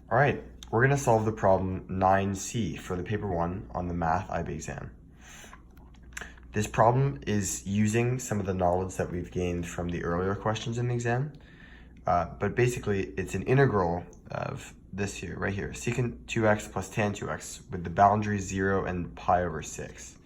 All right, we're gonna solve the problem 9C for the paper 1 on the math IB exam. This problem is using some of the knowledge that we've gained from the earlier questions in the exam, but basically it's an integral of this here, right here, secant 2x plus tan 2x with the boundaries 0 and pi over 6.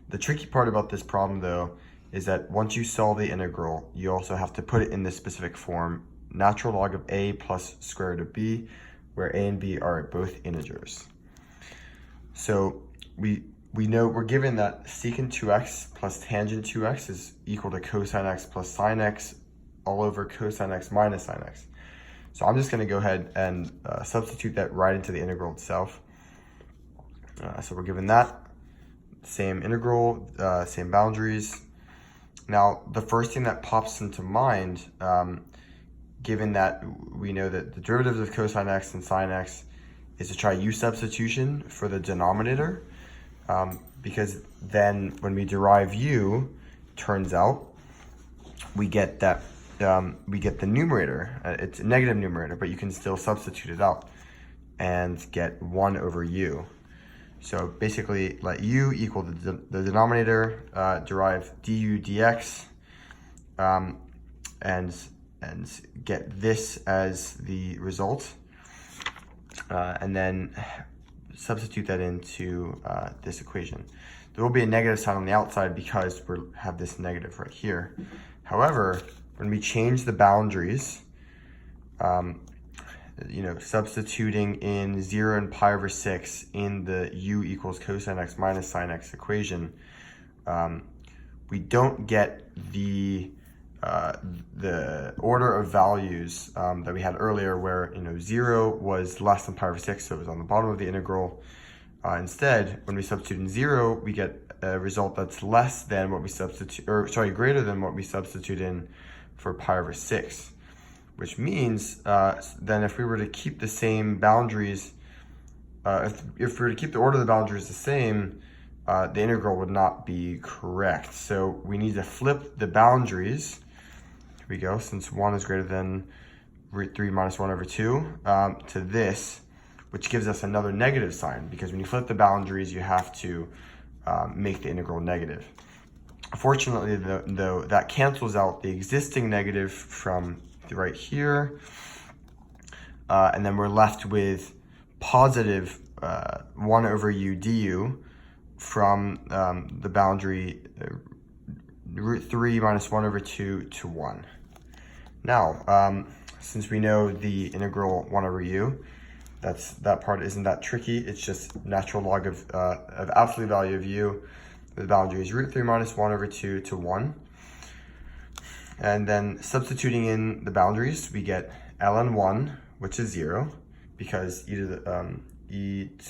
The tricky part about this problem though is that once you solve the integral, you also have to put it in this specific form, natural log of a plus square root of b, where a and b are both integers. So we know we're given that secant 2x plus tangent 2x is equal to cosine x plus sine x all over cosine x minus sine x. So I'm just going to go ahead and substitute that right into the integral itself. So we're given that, same integral, same boundaries. Now, the first thing that pops into mind, given that we know that the derivatives of cosine x and sine x is to try u substitution for the denominator, because then when we derive u, turns out we get that we get the numerator. It's a negative numerator, but you can still substitute it out and get 1 over u. So basically, let u equal the denominator, derive du dx, and get this as the result, and then substitute that into this equation. There will be a negative sign on the outside because we have this negative right here. However, when we change the boundaries, substituting in 0 and pi over 6 in the u equals cosine x minus sine x equation, we don't get the order of values that we had earlier, where 0 was less than pi over 6, so it was on the bottom of the integral. Instead, when we substitute in 0, we get a result that's less than what we substitute, or sorry, greater than what we substitute in for pi over 6, which means then if we were to keep the same boundaries, if we were to keep the order of the boundaries the same, the integral would not be correct. So we need to flip the boundaries. Here we go, since 1 is greater than root 3 minus 1 over 2, to this, which gives us another negative sign, because when you flip the boundaries, you have to make the integral negative. Fortunately, though, that cancels out the existing negative from right here, and then we're left with positive 1 over u du from the boundary root 3 minus 1 over 2 to 1. Now, since we know the integral 1 over u, that part isn't that tricky. It's just natural log of absolute value of u. The boundary is root 3 minus 1 over 2 to 1. And then substituting in the boundaries, we get ln 1, which is 0, because e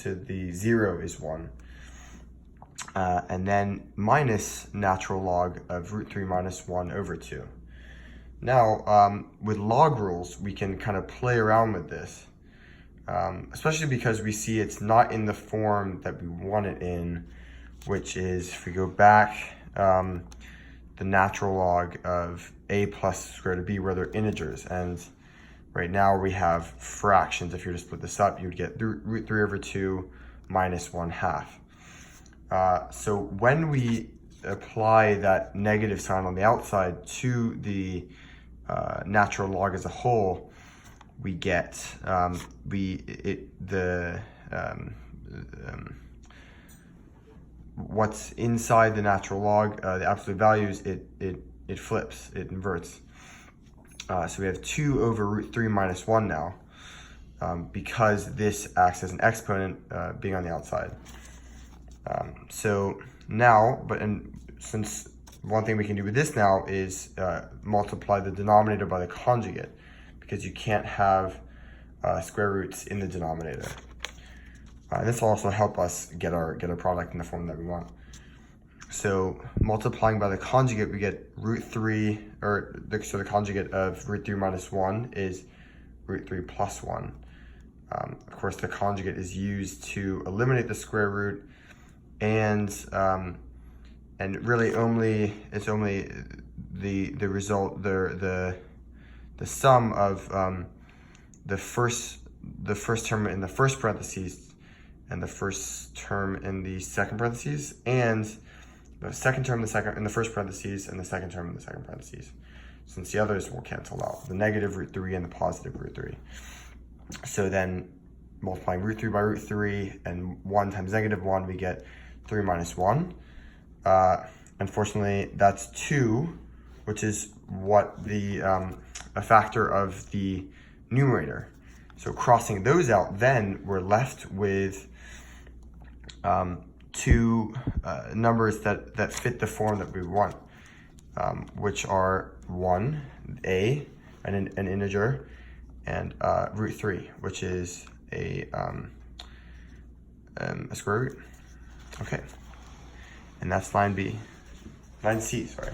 to the 0 is 1. And then minus natural log of root 3 minus 1 over 2. Now, with log rules, we can kind of play around with this, especially because we see it's not in the form that we want it in, which is, if we go back, the natural log of a plus square root of b, where they're integers. And right now we have fractions. If you were to split this up, you would get root 3 over 2 minus 1/2. So when we apply that negative sign on the outside to the natural log as a whole, we get what's inside the natural log, the absolute values, it flips, it inverts. So we have 2 over root 3 minus 1 now, because this acts as an exponent, being on the outside. So now, since one thing we can do with this now is multiply the denominator by the conjugate, because you can't have square roots in the denominator. And this will also help us get our product in the form that we want. So multiplying by the conjugate, we get root 3, so the conjugate of root 3 minus 1 is root 3 plus 1. Of course, the conjugate is used to eliminate the square root, and really it's only the result, the sum of the first the first term in the first parentheses and the first term in the second parentheses, and the second term in the first parentheses and the second term in the second parentheses, since the others will cancel out, the negative root 3 and the positive root 3. So then multiplying root 3 by root 3 and 1 times negative 1, we get 3 minus 1. Unfortunately, that's 2, which is what the a factor of the numerator. So crossing those out, then we're left with two numbers that fit the form that we want, which are 1, a, an integer, and root 3, which is a square root. Okay, and that's line C, sorry.